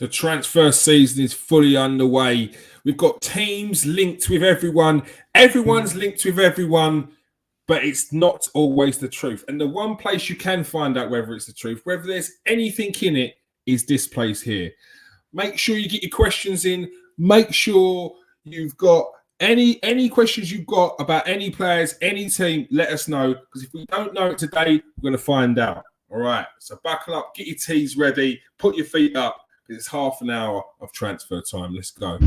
The transfer season is fully underway. We've got teams linked with everyone. Everyone's linked with everyone, but it's not always the truth. And the one place you can find out whether it's the truth, whether there's anything in it, is this place here. Make sure you get your questions in. Make sure you've got any questions you've got about any players, any team, let us know. Because if we don't know it today, we're going to find out. All right. So buckle up, get your teas ready, put your feet up. It's half an hour of transfer time. Let's go.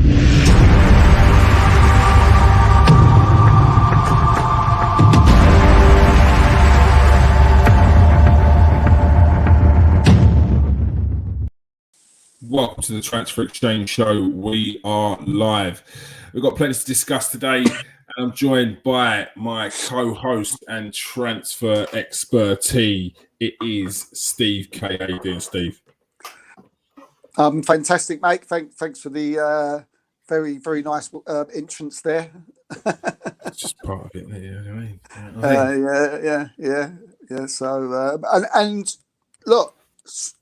Welcome to the Transfer Exchange Show. We are live. We've got plenty to discuss today. And I'm joined by my co-host and transfer expertise. It is Steve K. How you doing, Steve? Fantastic, mate. Thanks for the very, very nice entrance there. It's just part of it, you know what I mean? Yeah. So, and look,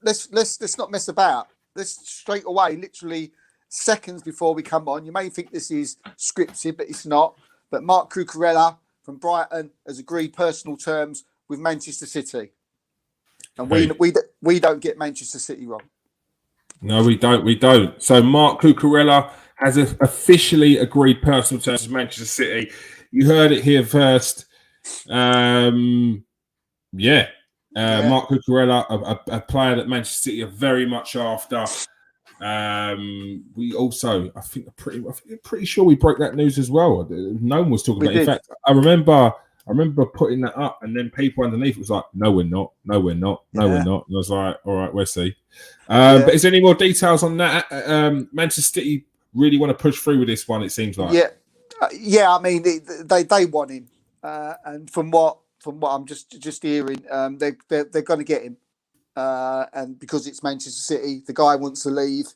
let's not mess about. Let's straight away, literally seconds before we come on. You may think this is scripted, but it's not. But Marc Cucurella from Brighton has agreed personal terms with Manchester City, and we don't get Manchester City wrong. No, we don't. So Marc Cucurella has officially agreed personal terms with Manchester City. You heard it here first. Marc Cucurella, a player that Manchester City are very much after. We also, I think pretty sure we broke that news as well. No one was talking about it. In fact, I remember putting that up, and then people underneath was like, "No, we're not. No, we're not. No, we're not." And I was like, "All right, we'll see." But is there any more details on that? Manchester City really want to push through with this one. It seems like. I mean, they want him, and from what I'm just hearing, they're going to get him, and because it's Manchester City, the guy wants to leave.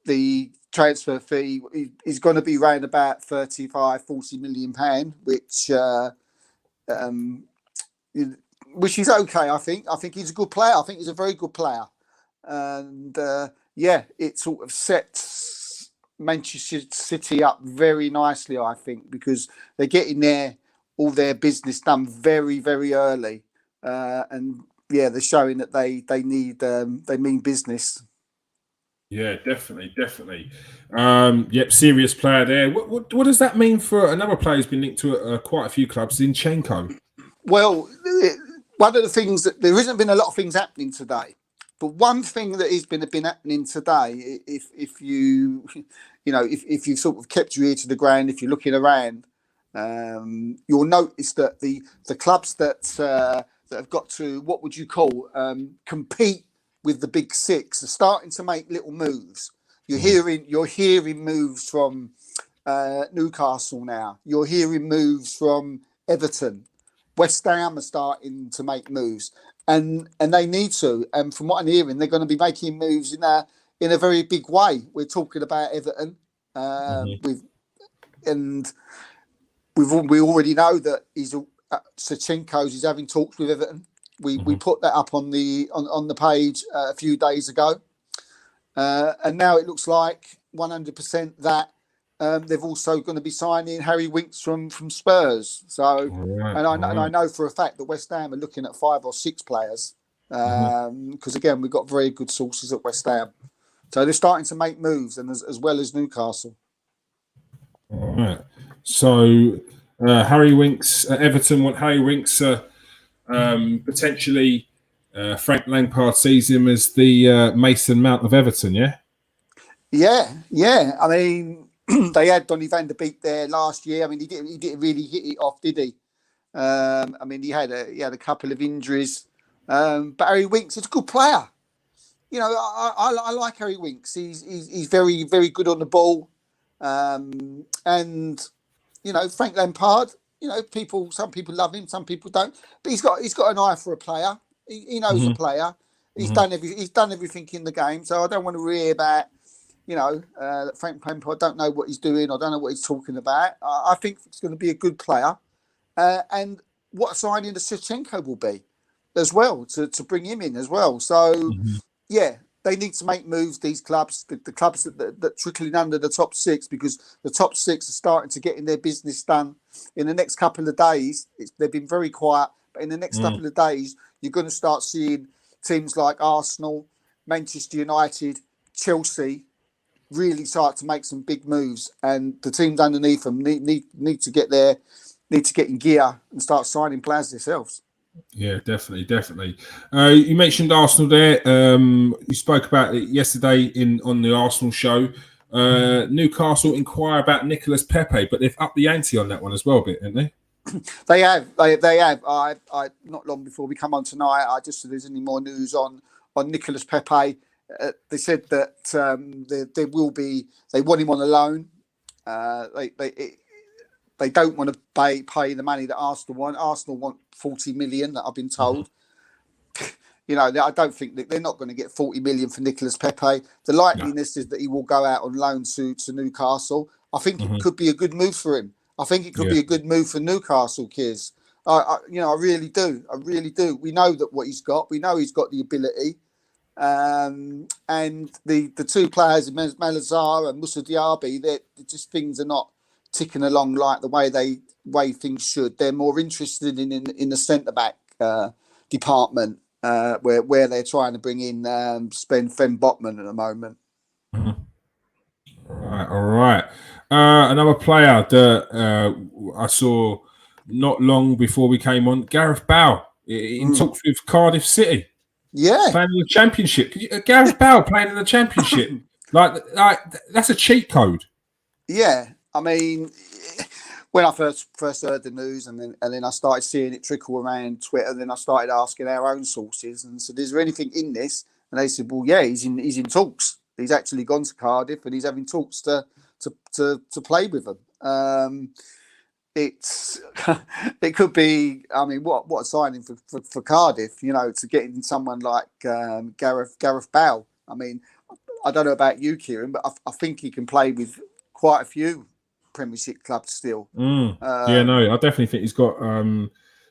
The transfer fee is going to be around about 35-40 million pound, which is okay. I think he's a good player. I think he's a very good player, and it sort of sets Manchester City up very nicely. I think because they're getting all their business done very, very early, and they're showing that they mean business. Yeah, definitely. Serious player there. What does that mean for another player who's been linked to quite a few clubs, Zinchenko? Well, one of the things that there hasn't been a lot of things happening today, but one thing that has been happening today, if you sort of kept your ear to the ground, if you're looking around, you'll notice that the clubs that have got to, what would you call, compete with the big six are starting to make little moves. You're hearing moves from Newcastle now. You're hearing moves from Everton. West Ham are starting to make moves, and they need to. And from what I'm hearing, they're going to be making moves in a very big way. We're talking about Everton, we already know that Zinchenko's is having talks with Everton. We put that up on the page a few days ago, and now it looks like 100% that they're also going to be signing Harry Winks from Spurs. So, and I know for a fact that West Ham are looking at 5 or 6 players, because again we've got very good sources at West Ham. So they're starting to make moves, and as well as Newcastle. All right. So Harry Winks, Everton want Harry Winks. Potentially, Frank Lampard sees him as the Mason Mount of Everton, yeah? Yeah. I mean, they had Donny van der Beek there last year. I mean, he didn't really hit it off, did he? I mean, he had a couple of injuries, but Harry Winks is a good player. You know, I like Harry Winks. He's very, very good on the ball, and you know, Frank Lampard. You know, some people love him, some people don't. But he's got an eye for a player. He knows the player. He's done everything in the game. So I don't want to hear about, you know, Frank Lampard. I don't know what he's doing. I don't know what he's talking about. I think it's going to be a good player. And what a signing the Zinchenko will be as well to bring him in as well. So they need to make moves. These clubs, the clubs that trickling under the top 6, because the top 6 are starting to get in their business done. In the next couple of days, they've been very quiet, but in the next couple of days, you're going to start seeing teams like Arsenal, Manchester United, Chelsea really start to make some big moves, and the teams underneath them need to get in gear and start signing players themselves. Yeah, definitely. You mentioned Arsenal there. You spoke about it yesterday on the Arsenal show. Newcastle inquire about Nicolas Pepe, but they've upped the ante on that one as well a bit, haven't they? They have. I not long before we come on tonight, I just said there's any more news on Nicolas Pepe. They said that they want him on a loan. They don't want to pay the money that Arsenal want. Arsenal want 40 million, that I've been told. You know, I don't think that they're not going to get 40 million for Nicolas Pepe. The likeliness is that he will go out on loan to Newcastle. I think it could be a good move for him. I think it could be a good move for Newcastle, Kiz. I really do. We know that what he's got. We know he's got the ability. And the two players, Malazar and Moussa Diaby, they're just, things are not ticking along like the way things should. They're more interested in the centre back department, where they're trying to bring in Sven Botman at the moment. All right. Another player that I saw not long before we came on, Gareth Bale, in talks with Cardiff City. Yeah, playing in the Championship. Gareth Bale playing in the Championship, like that's a cheat code. Yeah, I mean, when I first heard the news, and then I started seeing it trickle around Twitter, then I started asking our own sources and said, "Is there anything in this?" And they said, "Well, yeah, he's in talks. He's actually gone to Cardiff and he's having talks to play with them." It could be. I mean, what a signing for Cardiff, you know, to get in someone like Gareth Bale. I mean, I don't know about you, Kieran, but I think he can play with quite a few Premiership clubs still. I definitely think he's got.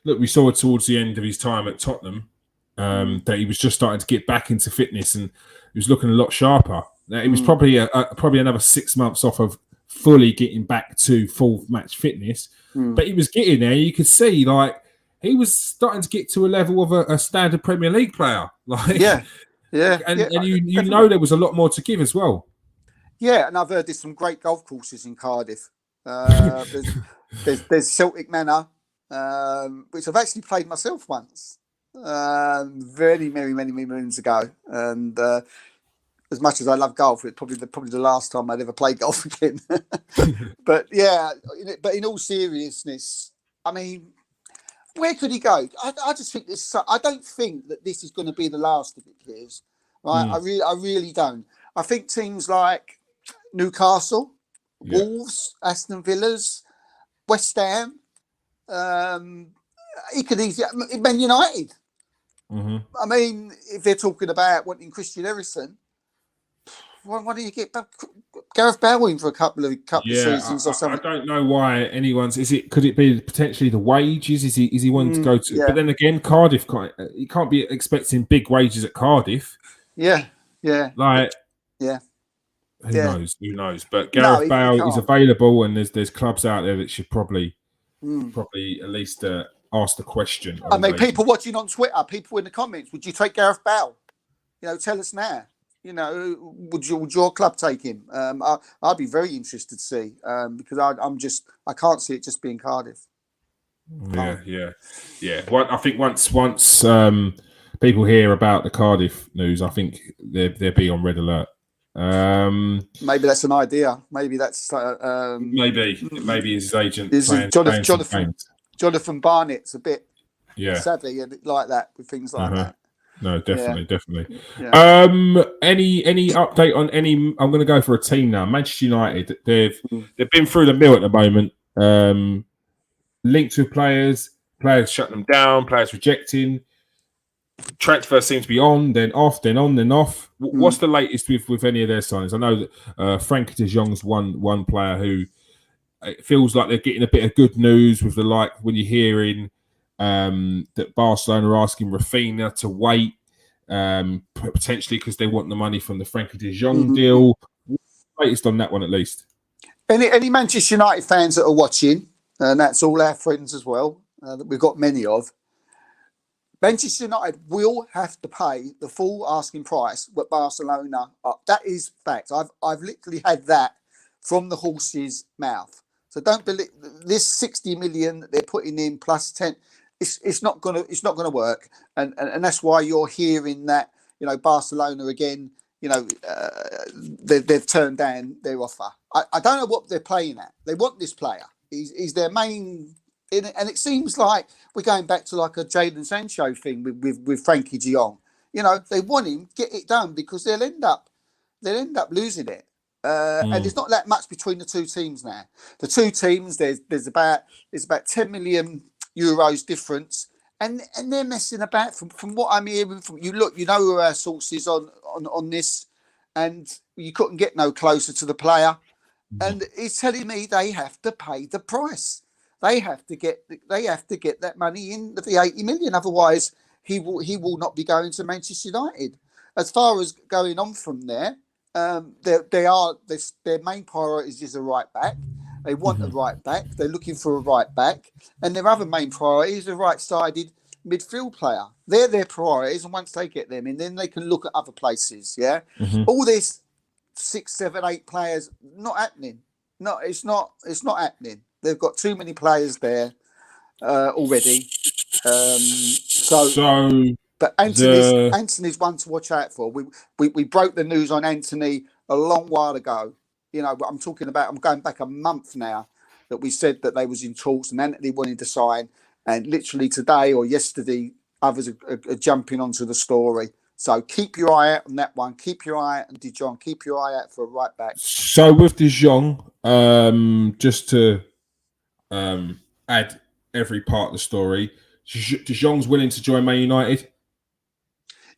Look, we saw towards the end of his time at Tottenham that he was just starting to get back into fitness and he was looking a lot sharper. Now, he was probably another 6 months off of fully getting back to full match fitness, but he was getting there. You could see, like, he was starting to get to a level of a standard Premier League player. Like, and you know there was a lot more to give as well. Yeah, and I've heard there's some great golf courses in Cardiff. There's Celtic Manor, which I've actually played myself once, many moons ago. And as much as I love golf, it's probably the last time I'd ever play golf again. But in all seriousness, I mean, where could he go? I just think I don't think that this is going to be the last of it, Piers. Right? I really don't. I think teams like Newcastle, Wolves, Aston Villas, West Ham, he could easily Man United. I mean, if they're talking about wanting Christian Eriksen, why do you get Gareth Bale in for a couple of seasons or something? I don't know why anyone's. Could it be potentially the wages? Is he wanting to go to? Yeah. But then again, Cardiff you can't be expecting big wages at Cardiff. Yeah. Who knows? But Gareth Bale is available, and there's clubs out there that should probably at least ask the question. I mean, people watching on Twitter, people in the comments, would you take Gareth Bale? You know, tell us now. You know, would your club take him? I'd be very interested to see because I can't see it just being Cardiff. Yeah. Well, I think once people hear about the Cardiff news, I think they'll be on red alert. Maybe that's an idea. Maybe that's maybe his agent. Jonathan Barnett's a bit savvy and like that with things like that. No, definitely. Yeah. Any update on any? I'm going to go for a team now. Manchester United. They've been through the mill at the moment. Linked with players shutting them down, players rejecting. Transfers seem to be on, then off, then on, then off. What's the latest with any of their signings? I know that Frank de Jong's one player who it feels like they're getting a bit of good news with when you're hearing that Barcelona are asking Raphinha to wait. potentially because they want the money from the Frankie de Jong deal. Latest on that one, at least. Any Manchester United fans that are watching, and that's all our friends as well, that we've got many of, Manchester United will have to pay the full asking price what Barcelona are. That is fact. I've literally had that from the horse's mouth. So don't believe this 60 million that they're putting in plus 10. It's not gonna work, and that's why you're hearing that, you know, Barcelona again. You know, they've turned down their offer. I don't know what they're playing at. They want this player. He's their main. And it seems like we're going back to like a Jadon Sancho thing with Frankie de Jong. You know, they want him, get it done, because they'll end up losing it. And there's not that much between the two teams now. The two teams, there's about 10 million euros difference, and they're messing about. From what I'm hearing from you, look, you know who our sources on this, and you couldn't get no closer to the player. And he's telling me they have to pay the price. They have to get that money in, the 80 million. Otherwise, he will not be going to Manchester United. As far as going on from there, their main priorities is a right back. They want a right back. They're looking for a right back, and their other main priority is a right-sided midfield player. They're their priorities, and once they get them in, then they can look at other places. Yeah, all this 6, 7, 8 players, not happening. No, it's not happening. They've got too many players there already. But Antony's one to watch out for. We broke the news on Antony a long while ago. You know, I'm going back a month now, that we said that they was in talks and Antony wanted to sign. And literally today or yesterday, others are jumping onto the story. So keep your eye out on that one. Keep your eye out on De Jong. Keep your eye out for a right back. So with De Jong, just to add every part of the story, De Jong's willing to join Man United.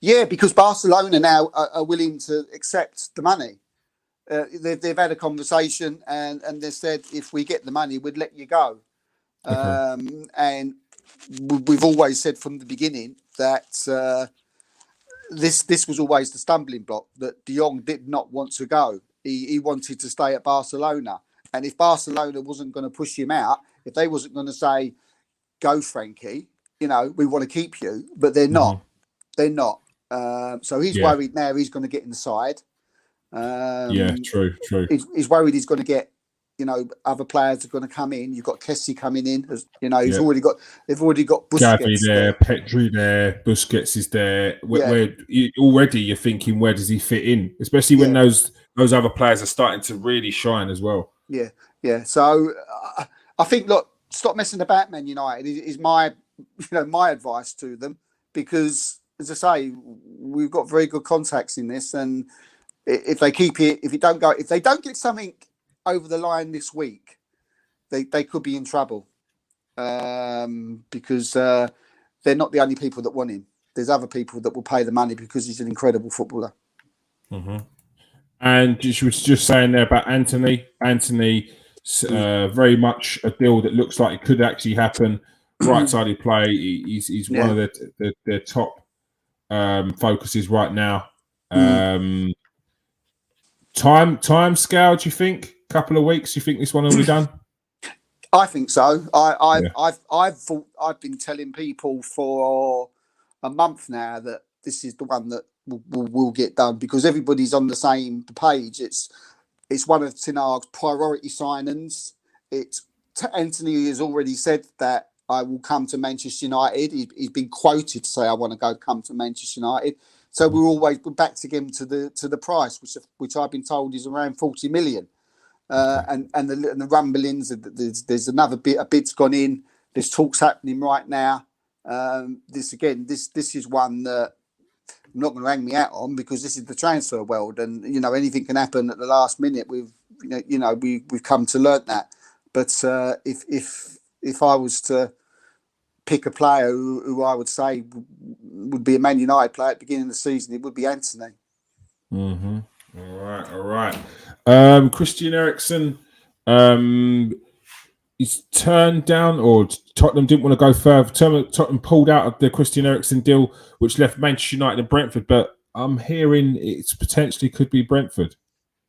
Yeah, because Barcelona now are willing to accept the money. They've had a conversation and they said, if we get the money, we'd let you go. Okay. And we've always said from the beginning that this was always the stumbling block, that De Jong did not want to go. He wanted to stay at Barcelona. And if Barcelona wasn't going to push him out, if they wasn't going to say, go, Frankie, you know, we want to keep you, but they're not. They're not. So he's worried now he's going to get in the side. True. He's worried he's going to get, you know, other players are going to come in. You've got Kessie coming in. You know, they've already got Busquets Gavi there, Petri there, Busquets is there. Where already you're thinking, where does he fit in? Especially when those other players are starting to really shine as well. Yeah. So I think, look, stop messing about Man United is my advice to them, because, as I say, we've got very good contacts in this, and if they keep it, if they don't get something over the line this week, they could be in trouble, because they're not the only people that want him. There's other people that will pay the money because he's an incredible footballer. And you was just saying there about Antony. Very much a deal that looks like it could actually happen. Right-sided play. He's one of their top focuses right now. Time scale, do you think? Couple of weeks, you think this one will be done? I think so. I've been telling people for a month now that this is the one that will get done, because everybody's on the same page. It's one of Ten Hag's priority signings. Antony has already said that I will come to Manchester United. He's been quoted to say, I want to come to Manchester United. So we're back again to the price, which I've been told is around 40 million. And the rumblings, there's another bit, a bid's gone in. There's talks happening right now. This is one that I'm not going to hang me out on, because this is the transfer world, and you know, anything can happen at the last minute. We've come to learn that. But if I was to pick a player who I would say would be a Man United player at the beginning of the season, it would be Antony. All right. Christian Eriksen, he's turned down, or Tottenham didn't want to go further. Tottenham pulled out of the Christian Eriksen deal, which left Manchester United and Brentford. But I'm hearing it's potentially could be Brentford,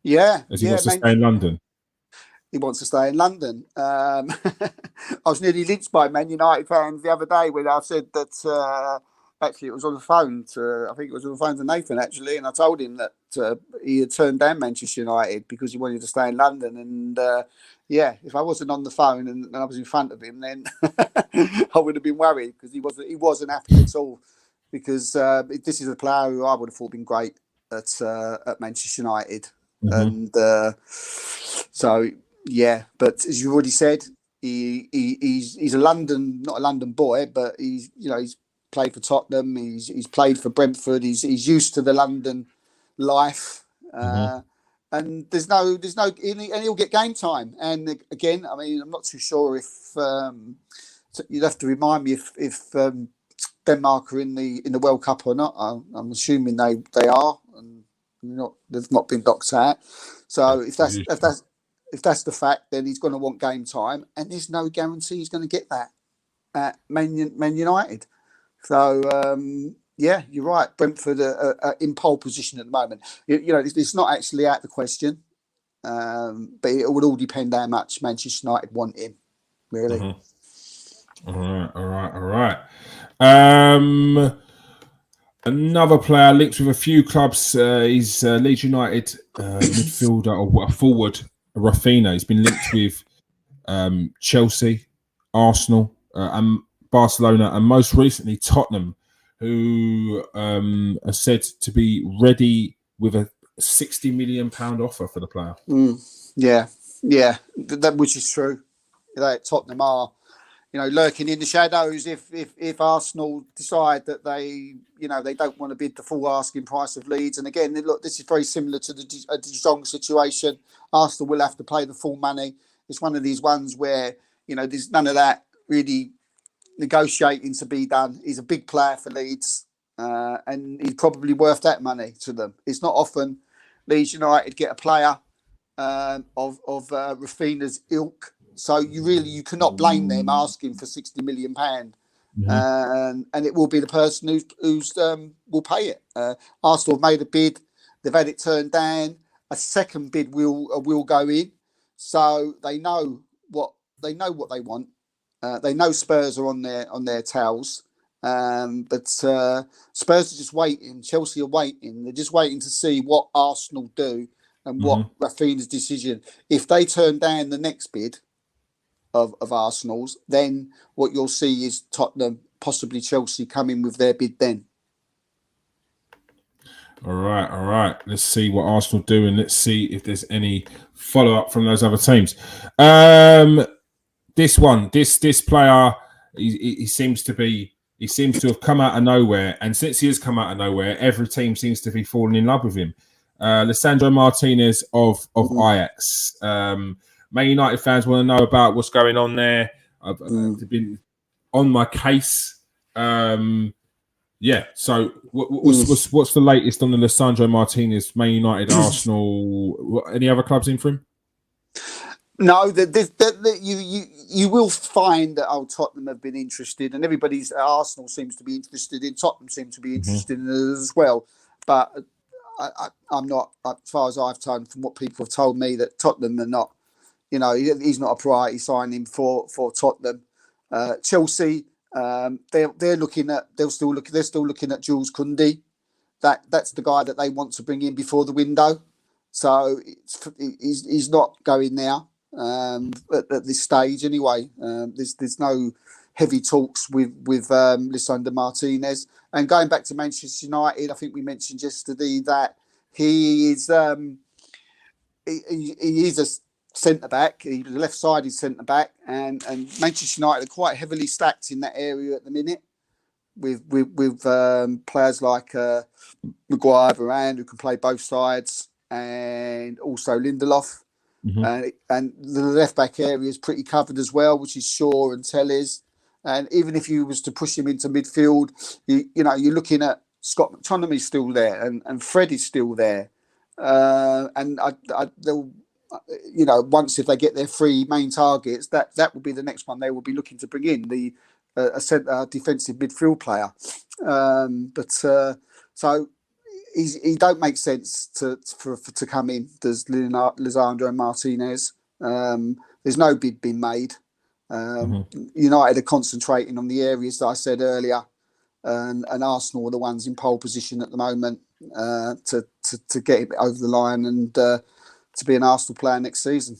as he wants to stay in London. He wants to stay in London. I was nearly lynched by Man United fans the other day when I said that. Actually, it was on the phone I think it was on the phone to Nathan, actually, and I told him that he had turned down Manchester United because he wanted to stay in London. And if I wasn't on the phone and I was in front of him, then I would have been worried, because he wasn't happy at all. Because this is a player who I would have thought been great at Manchester United. And so, yeah, but as you already said, he's not a London boy, but he's played for Tottenham. He's played for Brentford. He's used to the London life, and there's no, and he'll get game time. And again, I mean, I'm not too sure if you'd have to remind me if Denmark are in the World Cup or not. I'm assuming they are, and they've not been docked out. So if that's the fact, then he's going to want game time, and there's no guarantee he's going to get that at Man United. So, you're right. Brentford are in pole position at the moment. It's not actually out of the question, but it would all depend how much Manchester United want him, really. All right. Another player linked with a few clubs is Leeds United midfielder or forward, Raphinha. He's been linked with Chelsea, Arsenal, and Barcelona, and most recently Tottenham, who are said to be ready with a £60 million offer for the player. That which is true. Tottenham are, lurking in the shadows if Arsenal decide that they don't want to bid the full asking price of Leeds. And again, look, this is very similar to the De Jong situation. Arsenal will have to pay the full money. It's one of these ones where there's none of that really negotiating to be done. He's a big player for Leeds, and he's probably worth that money to them. It's not often Leeds United get a player of Raphinha's ilk, so you cannot blame them asking for £60 million, and it will be the person who's will pay it. Arsenal have made a bid; they've had it turned down. A second bid will go in, so they know what they want. They know Spurs are on their tails, but Spurs are just waiting. Chelsea are waiting. They're just waiting to see what Arsenal do and what Raphinha's decision. If they turn down the next bid of Arsenal's, then what you'll see is Tottenham, possibly Chelsea, come in with their bid then. All right. Let's see what Arsenal do, and let's see if there's any follow-up from those other teams. This player, he seems to have come out of nowhere, and since he has come out of nowhere, every team seems to be falling in love with him. Lisandro Martínez of Ajax. Man United fans want to know about what's going on there. I've been on my case. So what's the latest on the Lisandro Martínez, Man United, Arsenal? Any other clubs in for him? No, you will find that Tottenham have been interested, and Arsenal seems to be interested in. Tottenham seem to be interested in it as well. But I'm not, as far as I've told from what people have told me, that Tottenham are not. He's not a priority signing for Tottenham. Chelsea, they're still looking at Jules Koundé. That's the guy that they want to bring in before the window. So he's not going now. At this stage, anyway, there's no heavy talks with Lisandro Martínez. And going back to Manchester United, I think we mentioned yesterday that he is a centre back. He's a left-sided centre back, and Manchester United are quite heavily stacked in that area at the minute with players like Maguire, Varane, who can play both sides, and also Lindelof. And the left back area is pretty covered as well, which is Shaw and Telles. And even if you was to push him into midfield, you're looking at Scott McTominay's still there, and Fred is still there. And I once if they get their 3 main targets, that will be the next one they will be looking to bring in, a centre defensive midfield player. So he don't make sense to come in. There's Lisandro Martínez. There's no bid being made. United are concentrating on the areas that I said earlier, and Arsenal are the ones in pole position at the moment to get it over the line and to be an Arsenal player next season.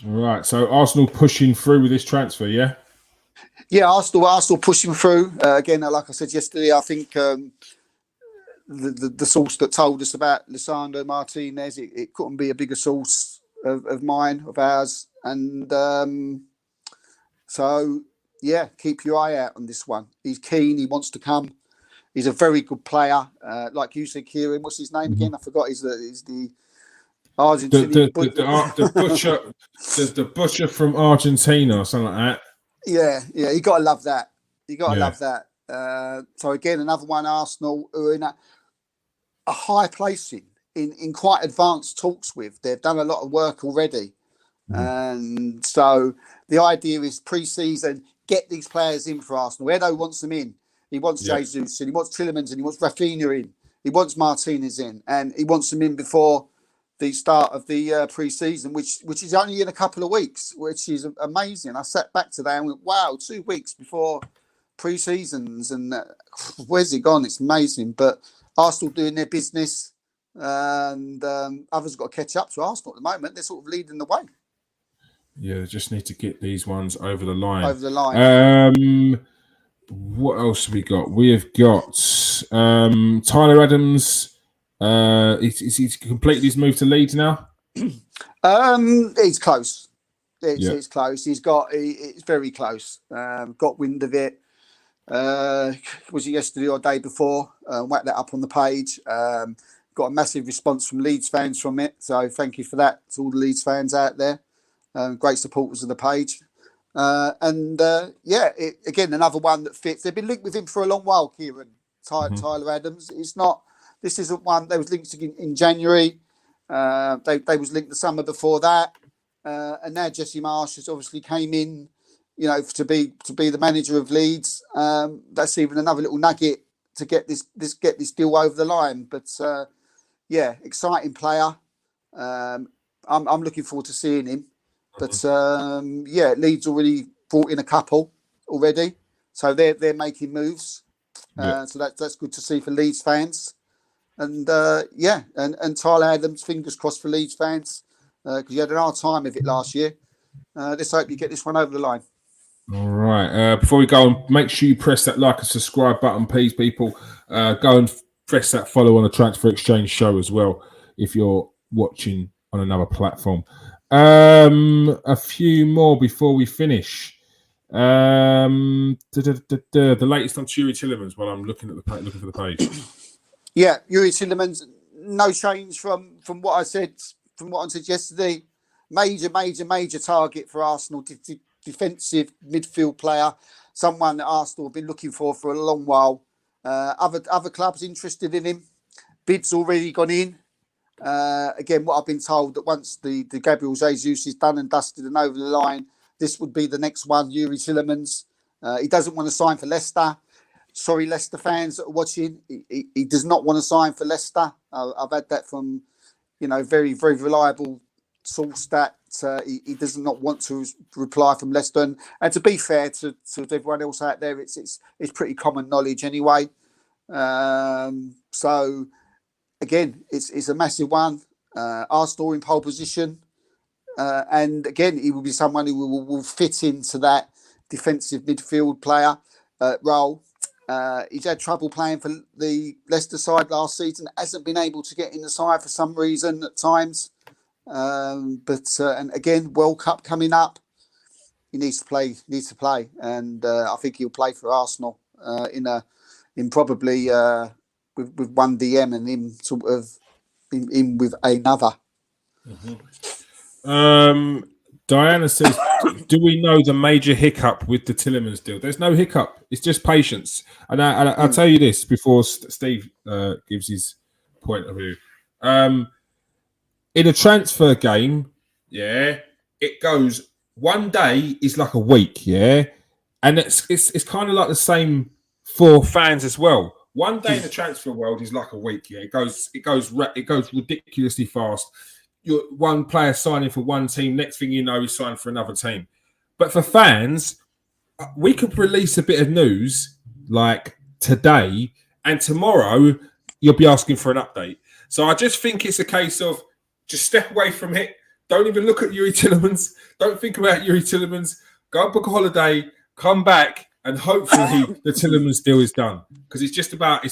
All right, so Arsenal pushing through with this transfer, yeah? Yeah, Arsenal pushing through. Again, like I said yesterday, I think the source that told us about Lisandro Martínez, it couldn't be a bigger source of ours. And so, yeah, keep your eye out on this one. He's keen. He wants to come. He's a very good player. Like you said, Kieran, what's his name again? I forgot. He's the Argentinian the butcher from Argentina or something like that. Yeah, you got to love that. Love that. So again, another one, Arsenal who are in a high placing in quite advanced talks with. They've done a lot of work already, and so the idea is pre-season get these players in for Arsenal. Edo wants them in. He wants Jesus in. He wants Tielemans in. He wants Raphinha in. He wants Martínez in, and he wants them in before the start of the pre-season, which is only in a couple of weeks, which is amazing. I sat back today and went, wow, 2 weeks before pre-seasons, and where's he gone? It's amazing. But Arsenal doing their business, and others have got to catch up to Arsenal at the moment. They're sort of leading the way. Yeah, they just need to get these ones over the line. What else have we got? We have got Tyler Adams. Is he completed his move to Leeds now? It's close. It's close. It's very close. Got wind of it. Was it yesterday or day before? Whacked that up on the page. Got a massive response from Leeds fans from it. So thank you for that to all the Leeds fans out there. Great supporters of the page. Again, another one that fits. They've been linked with him for a long while, Kieran. Tyler Adams. This isn't one. They was linked in January. They was linked the summer before that, and now Jesse Marsch has obviously came in, to be the manager of Leeds. That's even another little nugget to get this deal over the line. But exciting player. I'm looking forward to seeing him. But Leeds already brought in a couple already, so they're making moves. So that's good to see for Leeds fans. And and Tyler Adams, fingers crossed for Leeds fans, because you had an hard time of it last year. Let's hope you get this one over the line. All right. Before we go on, make sure you press that like and subscribe button, please, people. Go and press that follow on the Transfer Exchange show as well if you're watching on another platform. A few more before we finish. The latest on Youri Tielemans while I'm looking for the page. Yeah, Youri Tielemans, no change from what I said yesterday. Major target for Arsenal. Defensive midfield player, someone that Arsenal have been looking for a long while. Other clubs interested in him. Bids already gone in. Again, what I've been told that once the Gabriel Jesus is done and dusted and over the line, this would be the next one, Youri Tielemans. He doesn't want to sign for Leicester. Sorry, Leicester fans that are watching. He does not want to sign for Leicester. I've had that from, very, very reliable source that he does not want to reply from Leicester. And to be fair to everyone else out there, it's pretty common knowledge anyway. So again, it's a massive one. Arsenal in pole position, and again, he will be someone who will fit into that defensive midfield player role. He's had trouble playing for the Leicester side last season. Hasn't been able to get in the side for some reason at times. And again, World Cup coming up. He needs to play. And I think he'll play for Arsenal in probably with one DM and him sort of in with another. Diana says, do we know the major hiccup with the Tielemans deal? There's no hiccup. It's just patience. And I'll tell you this before Steve gives his point of view. In a transfer game, yeah, it goes one day is like a week, yeah, and it's kind of like the same for fans as well. One day in the transfer world is like a week, yeah. It goes ridiculously fast. You're one player signing for one team, next thing you know, he's signed for another team. But for fans, we could release a bit of news like today, and tomorrow you'll be asking for an update. So I just think it's a case of just step away from it. Don't even look at Youri Tielemans. Don't think about Youri Tielemans. Go book a holiday, come back, and hopefully the Tielemans deal is done. Because it's just about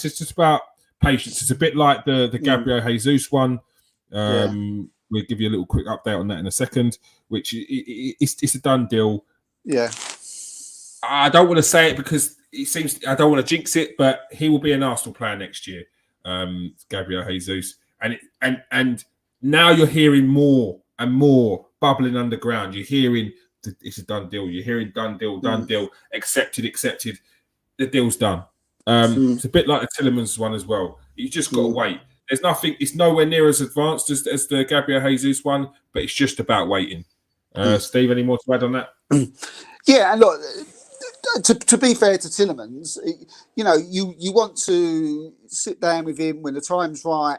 patience. It's a bit like the Gabriel Jesus one. We'll give you a little quick update on that in a second. Which it's a done deal. Yeah. I don't want to say it because I don't want to jinx it, but he will be an Arsenal player next year, Gabriel Jesus, and now you're hearing more and more bubbling underground. You're hearing it's a done deal. You're hearing done deal, accepted. The deal's done. It's a bit like the Tielemans one as well. You just got to wait. There's nothing. It's nowhere near as advanced as the Gabriel Jesus one, but it's just about waiting. Steve, any more to add on that? Yeah, and look, to be fair to Tielemans, you want to sit down with him when the time's right,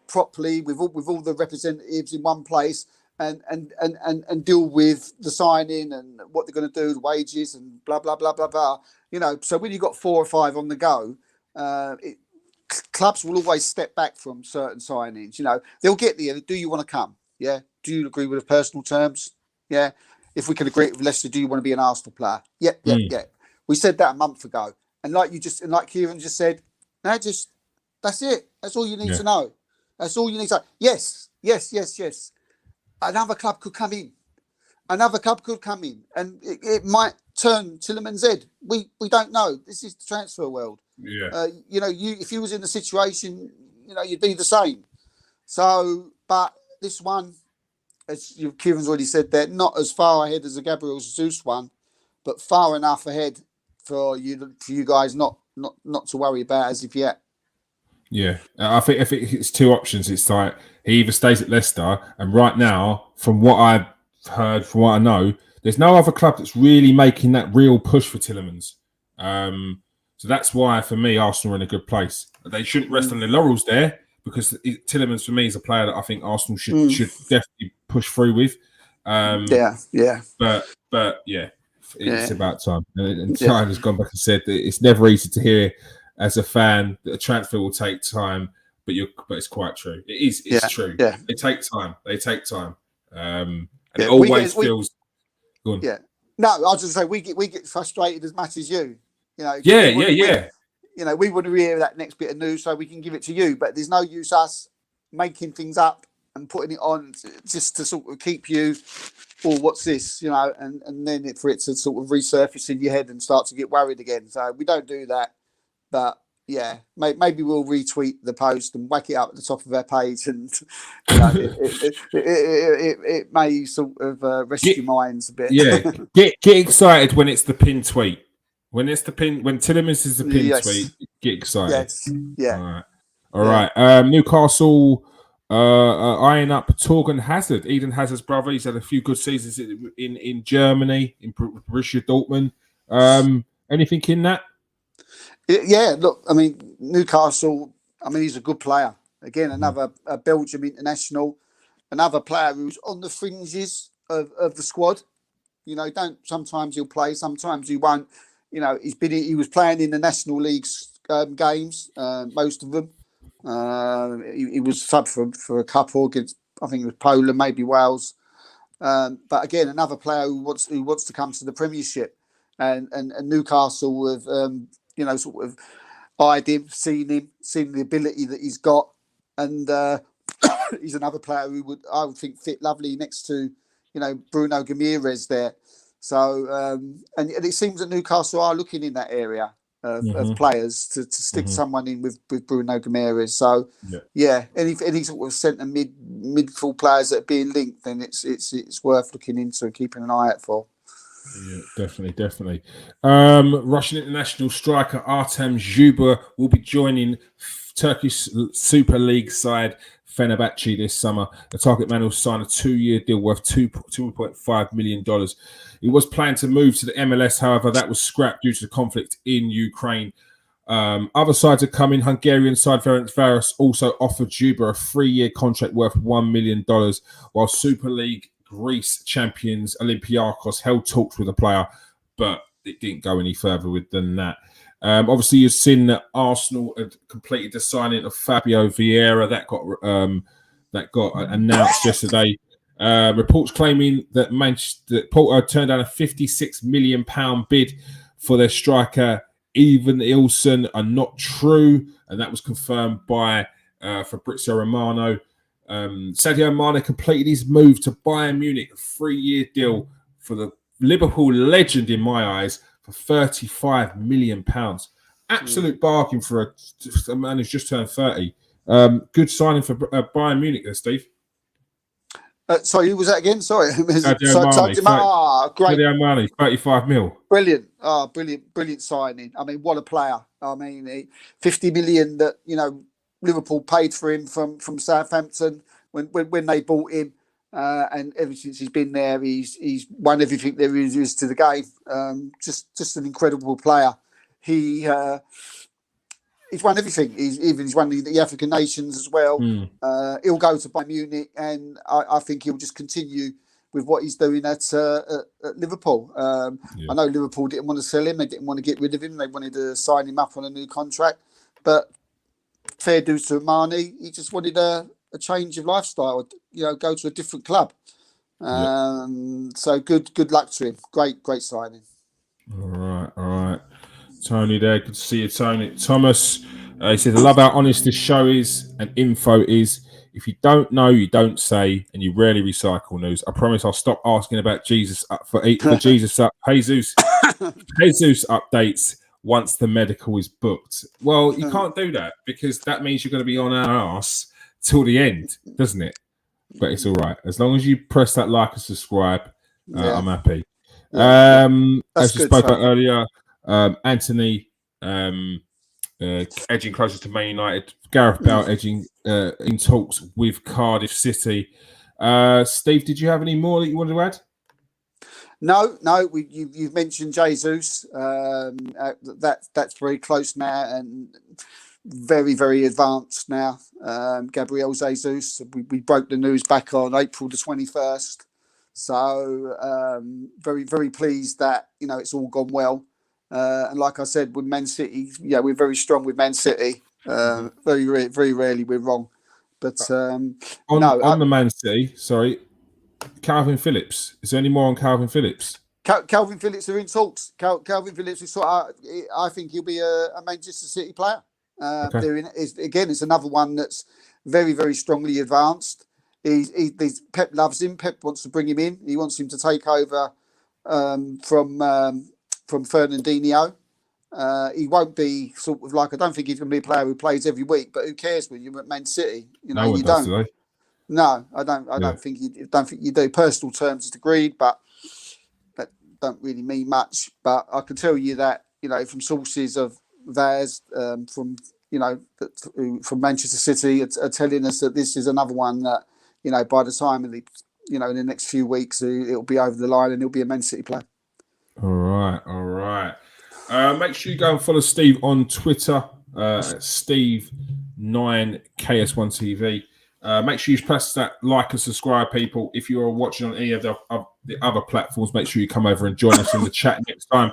properly with all the representatives in one place, and deal with the signing and what they're going to do, the wages and blah blah blah blah blah. So when you've got 4 or 5 on the go, clubs will always step back from certain signings. They'll get there. Do you want to come? Yeah. Do you agree with the personal terms? Yeah. If we can agree with Leicester, do you want to be an Arsenal player? Yeah. We said that a month ago, and like Kieran just said, that's it. That's all you need to know. That's all you need to know. Yes. Another club could come in. And it might turn Tielemans' head. We don't know. This is the transfer world. Yeah. If you was in the situation, you'd be the same. So, but this one, as Kieran's already said, there, not as far ahead as the Gabriel Jesus one, but far enough ahead for you guys not to worry about as if yet. Yeah, I think if it's 2 options, it's like he either stays at Leicester, and right now, from what I've heard, from what I know, there's no other club that's really making that real push for Tielemans. So that's why, for me, Arsenal are in a good place. They shouldn't rest on their laurels there, because Tielemans, for me, is a player that I think Arsenal should definitely push through with. But it's about time. And China has gone back and said that it's never easy to hear as a fan that a transfer will take time, but it's quite true. It's true. Yeah. They take time. And it always feels good. Yeah. No, I was just say we get frustrated as much as you. We want to hear that next bit of news so we can give it to you, but there's no use us making things up and putting it on just to sort of keep you, what's this, and then for it to sort of resurface in your head and start to get worried again. So we don't do that. But yeah, maybe we'll retweet the post and whack it up at the top of our page, and it may sort of rest your minds a bit. Yeah, get excited when it's the pin tweet. When Tielemans is the pin tweet, get excited. Yes. Yeah. All right. Newcastle eyeing up Torgan Hazard, Eden Hazard's brother. He's had a few good seasons in Germany, in Borussia Dortmund. Anything in that? Yeah, look, I mean, Newcastle, he's a good player. Again, another Belgium international, another player who's on the fringes of the squad. Sometimes he'll play, sometimes he won't. He was playing in the National League's games, most of them. He was sub for a couple against, I think it was Poland, maybe Wales. But again, another player who wants to come to the Premiership, and Newcastle have sort of eyed him, seen the ability that he's got, and he's another player who I would think fit lovely next to Bruno Guimaraes there. So and it seems that Newcastle are looking in that area of players to stick someone in with Bruno Guimaraes. So any sort of centre midfield players that are being linked, then it's worth looking into and keeping an eye out for. Yeah, definitely. Russian international striker Artem Zhuba will be joining Turkish Super League side Fenerbahce this summer. The target man will sign a 2-year deal worth $2.5 million. He was planning to move to the MLS, however, that was scrapped due to the conflict in Ukraine. Other sides are coming. Hungarian side Ferencváros also offered Juba a 3-year contract worth $1 million, while Super League Greece champions Olympiacos held talks with the player, but it didn't go any further than that. Obviously, you've seen that Arsenal had completed the signing of Fabio Vieira. That got announced yesterday. Reports claiming that Porto turned down a £56 million bid for their striker Ivan Ilson are not true, and that was confirmed by Fabrizio Romano. Sadio Mane completed his move to Bayern Munich, a 3-year deal for the Liverpool legend, in my eyes, for £35 million. Absolute bargain for a man who's just turned 30. Good signing for Bayern Munich there, Steve. Sorry, who was that again? Sorry. Sadio Mane, great. Sadio Mane, 35 mil. Brilliant. Brilliant signing. I mean, what a player. I mean, 50 million that, Liverpool paid for him from Southampton when they bought him. And ever since he's been there, he's won everything there is to the game. Just an incredible player. He's won everything. He's won the African nations as well. He'll go to Bayern Munich, and I think he'll just continue with what he's doing at Liverpool. I know Liverpool didn't want to sell him. They didn't want to get rid of him. They wanted to sign him up on a new contract. But fair dues to Mane, he just wanted a change of lifestyle, go to a different club. So good luck to him. Great signing. All right. Tony there, good to see you, Tony. Thomas, he says, I love how honest this show is and info is. If you don't know, you don't say, and you rarely recycle news. I promise I'll stop asking about Jesus for Jesus Jesus updates once the medical is booked. Well, you can't do that because that means you're going to be on our ass till the end, doesn't it? But it's all right. As long as you press that like and subscribe, I'm happy. As we spoke about earlier, Antony edging closer to Man United. Gareth Bale edging in talks with Cardiff City. Steve, did you have any more that you wanted to add? No. You've mentioned Jesus. That's very close now and very, very advanced now. Gabriel Jesus. We broke the news back on April the 21st. So very, very pleased that it's all gone well. And like I said, with Man City, we're very strong with Man City. Very rarely we're wrong. But on the Man City, sorry, Kalvin Phillips. Is there any more on Kalvin Phillips? Kalvin Phillips are in talks. Kalvin Phillips is I think he'll be a Manchester City player. It's another one that's very, very strongly advanced. Pep loves him. Pep wants to bring him in. He wants him to take over from Fernandinho. He won't be sort of like, I don't think he's going to be a player who plays every week, but who cares when you're at Man City? No one does today. No, I don't think you do. Personal terms is agreed, but that don't really mean much. But I can tell you that from sources of theirs, from Manchester City, are telling us that this is another one that by the time of the in the next few weeks it'll be over the line and he'll be a Man City player. All right. Make sure you go and follow Steve on Twitter, Steve9KS1TV. Make sure you press that like and subscribe, people. If you are watching on any of the other platforms, make sure you come over and join us in the chat next time.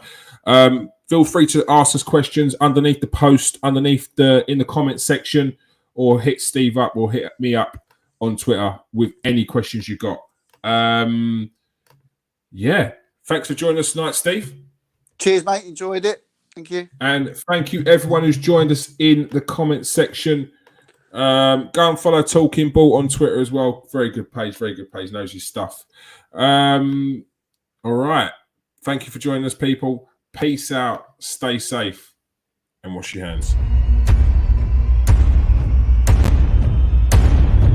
Feel free to ask us questions underneath the post, in the comment section, or hit Steve up or hit me up on Twitter with any questions you got. Thanks for joining us tonight, Steve. Cheers, mate. Enjoyed it. Thank you. And thank you, everyone who's joined us in the comment section. Go and follow Talking Ball on Twitter as well. Very good page. Knows his stuff. All right. Thank you for joining us, people. Peace out. Stay safe. And wash your hands.